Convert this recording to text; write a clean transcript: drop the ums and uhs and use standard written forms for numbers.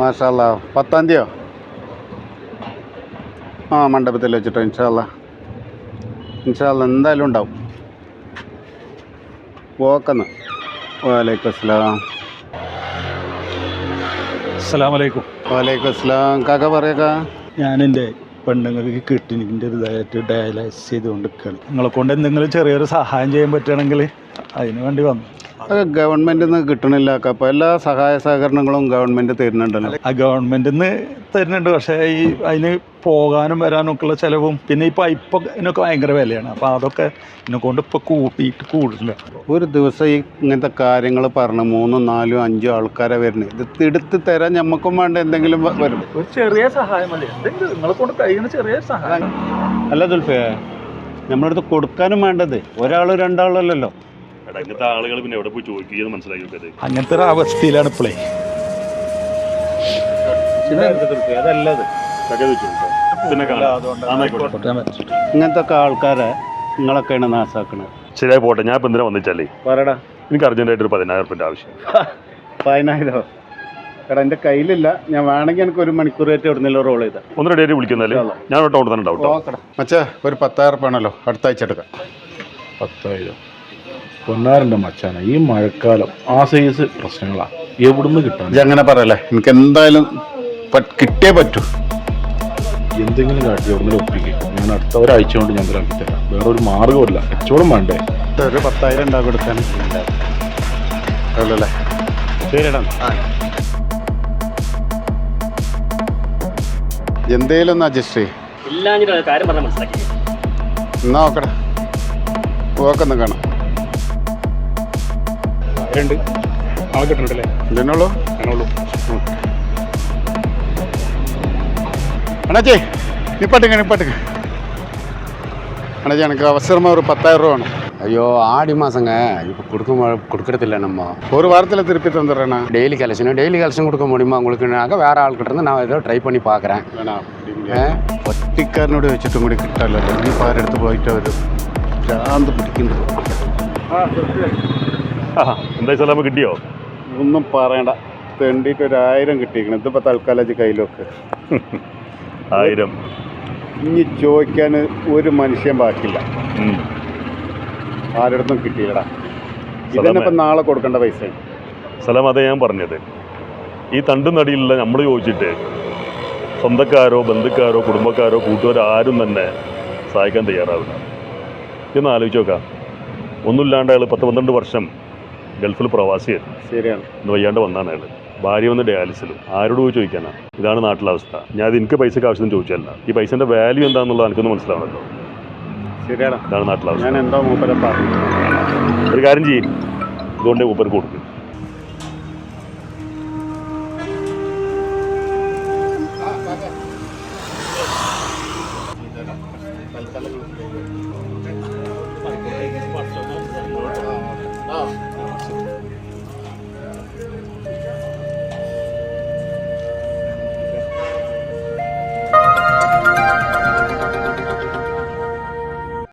മാഷാ അല്ലാ 10-ാം തീയതിയോ? ആ മണ്ഡപത്തിൽ വെച്ചിട്ടോ? ഇൻഷാ അല്ലാ എന്തായാലും ഉണ്ടാവും. ഓക്കെന്ന്. വലൈക്കും അസ്സലാം. അസ്സലാമലൈക്കും. വലൈക്കും അസ്സലാം. കാക്ക പറയക്കാ, ഞാനെൻ്റെ പെണ്ണുങ്ങൾക്ക് കിഡ്നിൻ്റെ ഇതായിട്ട് ഡയാലിസിസ് ചെയ്തുകൊണ്ട് നിൽക്കുകയാണ്. നിങ്ങളെ കൊണ്ട് എന്തെങ്കിലും ചെറിയൊരു സഹായം ചെയ്യാൻ പറ്റുകയാണെങ്കിൽ അതിന് വേണ്ടി വന്നു. അത് ഗവൺമെൻറ്റിൽ നിന്ന് കിട്ടണില്ല. അപ്പോൾ എല്ലാ സഹായ സഹകരണങ്ങളും ഗവൺമെൻറ് തരുന്നുണ്ടല്ലോ. ആ ഗവൺമെൻറ്റിൽ നിന്ന് തരുന്നുണ്ട്, പക്ഷേ ഈ അതിന് പോകാനും വരാനും ഒക്കെയുള്ള ചിലവും പിന്നെ ഈ പൈപ്പൊക്കെ ഭയങ്കര വിലയാണ്. അപ്പോൾ അതൊക്കെ എന്നെ കൊണ്ട് ഇപ്പോൾ കൂടില്ല. ഒരു ദിവസം ഈ ഇങ്ങനത്തെ കാര്യങ്ങൾ പറഞ്ഞ് 3, 4, 5 ആൾക്കാരെ വരുന്നത്. ഇത് എടുത്ത് തരാൻ ഞമ്മക്കും വേണ്ട എന്തെങ്കിലും വരും. ഒരു ചെറിയ സഹായം മതി, നിങ്ങളെ കൊണ്ട് കഴിയുന്ന ചെറിയ സഹായം. അല്ല ദുൽഫേ, നമ്മളടുത്ത് കൊടുക്കാനും വേണ്ടത് 1 2 അല്ലല്ലോ. അങ്ങനത്തെ ആളുകൾ പിന്നെ എവിടെ പോയി ചോദിക്കുകയെന്ന് മനസ്സിലാക്കി. അങ്ങനത്തെ ഒരു അവസ്ഥയിലാണ് ഇപ്പോഴേ. അതല്ലത് ഇങ്ങനത്തെ ഒക്കെ ആൾക്കാരെ നിങ്ങളൊക്കെയാണ് നാസാക്കണത്. ശരിയായി പോട്ടെ. ഞാൻ ഇപ്പം എന്തിനാ വന്നിച്ചാലേ പറയടാ. എനിക്ക് അർജൻറ്റായിട്ട് ഒരു 10,000 റുപ്യൻ്റെ ആവശ്യം. 10,000? എടാ എൻ്റെ കയ്യിലില്ല. ഞാൻ വേണമെങ്കിൽ എനിക്ക് 1 മണിക്കൂർ ആയിട്ട് എവിടുന്നല്ലോ റോൾ ചെയ്താൽ ഒന്ന് റെഡിയായിട്ട് വിളിക്കുന്നല്ലേ. ഞാൻ ടൗണിൽ തന്നെ ഉണ്ടാവും. മച്ചാ ഒരു 10,000 റുപ്യ ആണല്ലോ, അടുത്ത ആഴ്ച എടുക്കാം. 10,000 പൊന്നാരൻ്റെ മച്ചാന, ഈ മഴക്കാലം ആ സൈസ് പ്രശ്നങ്ങളാണ്. എവിടുന്ന് കിട്ടാൻ? അങ്ങനെ പറയല്ലേ, എനിക്ക് എന്തായാലും കിട്ടേ പറ്റൂ. എന്തെങ്കിലും കാട്ടി എവിടുന്ന് ഒപ്പിക്കും. ഞാൻ അടുത്ത ഒരാഴ്ച കൊണ്ട് ഞാൻ ഇതിലാക്കി തരാം. വേറെ ഒരു മാർഗ്ഗമില്ല. കച്ചവടം വേണ്ടേ? ഒരു 10,000 ഉണ്ടാകും എടുക്കാൻ. അല്ലേ? ശരിടാ. എന്തേലും ഒന്ന് അഡ്ജസ്റ്റ് ചെയ്യും. എന്നാ നോക്കടാ. ഓക്കെന്ന് കാണാം. ആളെ കിട്ടണ്ടല്ലേ? ഇതിനുള്ളൂ ഞാനുള്ളൂ. അണച്ചേ നിപ്പാട്ടുക அண்ணாச்சி எனக்கு அவசரமாக ஒரு 10,000 ரூபா வேணும். ஐயோ ஆடி மாதங்க, இப்போ கொடுக்கறதில்ல. நம்ம ஒரு வாரத்தில் திருப்பி தந்துடுறேண்ணா. டெய்லி கலெக்ஷன் கொடுக்க முடியுமா உங்களுக்குனாக்க வேறு ஆள்கிட்ட இருந்து நான் ஏதோ ட்ரை பண்ணி பார்க்குறேன். வேணாம் அப்படிங்க. ഒറ്റക്കാരനോട് വെച്ചിട്ടും കൂടി കിട്ടാമല്ലോ. ഈ പാരെടുത്ത് പോയിട്ട് അവർ ഭ്രാന്ത് പിടിക്കുന്നത്. എന്താ സ്ഥലം കിട്ടിയോ? ഒന്നും പറയണ്ട. തെണ്ടിയിട്ട് 1,000 കിട്ടിയിരിക്കണം. ഇതിപ്പോൾ തൽക്കാലം കയ്യിലൊക്കെ 1000. ഇനി ചോദിക്കാൻ ഒരു മനുഷ്യൻ ബാക്കിയില്ല. ആരുടെ കിട്ടിയില്ലടാ. ഇതന്നെ ഇപ്പം നാളെ കൊടുക്കേണ്ട പൈസ. സ്ഥലം അതേ ഞാൻ പറഞ്ഞത്. ഈ തണ്ടും നടിയിലുള്ള നമ്മൾ ചോദിച്ചിട്ട് സ്വന്തക്കാരോ ബന്ധുക്കാരോ കുടുംബക്കാരോ കൂട്ടുകാരോ ആരും തന്നെ സഹായിക്കാൻ തയ്യാറാവില്ല. ഇതൊന്ന് ആലോചിച്ച് നോക്കാം. ഒന്നുമില്ലാണ്ട് അയാൾ 10-12 വർഷം ഗൾഫിൽ പ്രവാസിയായിരുന്നു. ശരിയാണ്. ഇന്ന് വയ്യാണ്ട് വന്നാണ് അയാൾ. ഭാര്യ വന്ന് ഡയാലിസിലും. ആരോട് പോയി ചോദിക്കാനാണ്? ഇതാണ് നാട്ടിലെ അവസ്ഥ. ഞാൻ അത് എനിക്ക് പൈസക്ക് ആവശ്യം ചോദിച്ചല്ല. ഈ പൈസൻ്റെ വാല്യൂ എന്താണെന്നുള്ളത് എനിക്കൊന്ന് മനസ്സിലാവണല്ലോ. ശരിയാണ്. ഇതാണ് നാട്ടിലെ അവസ്ഥ. ഞാൻ എന്തോ മൂപ്പരെ പറഞ്ഞു. ഒരു കാര്യം ചെയ്യും, ഇതുകൊണ്ട് മൂപ്പർക്ക് കൊടുക്കും.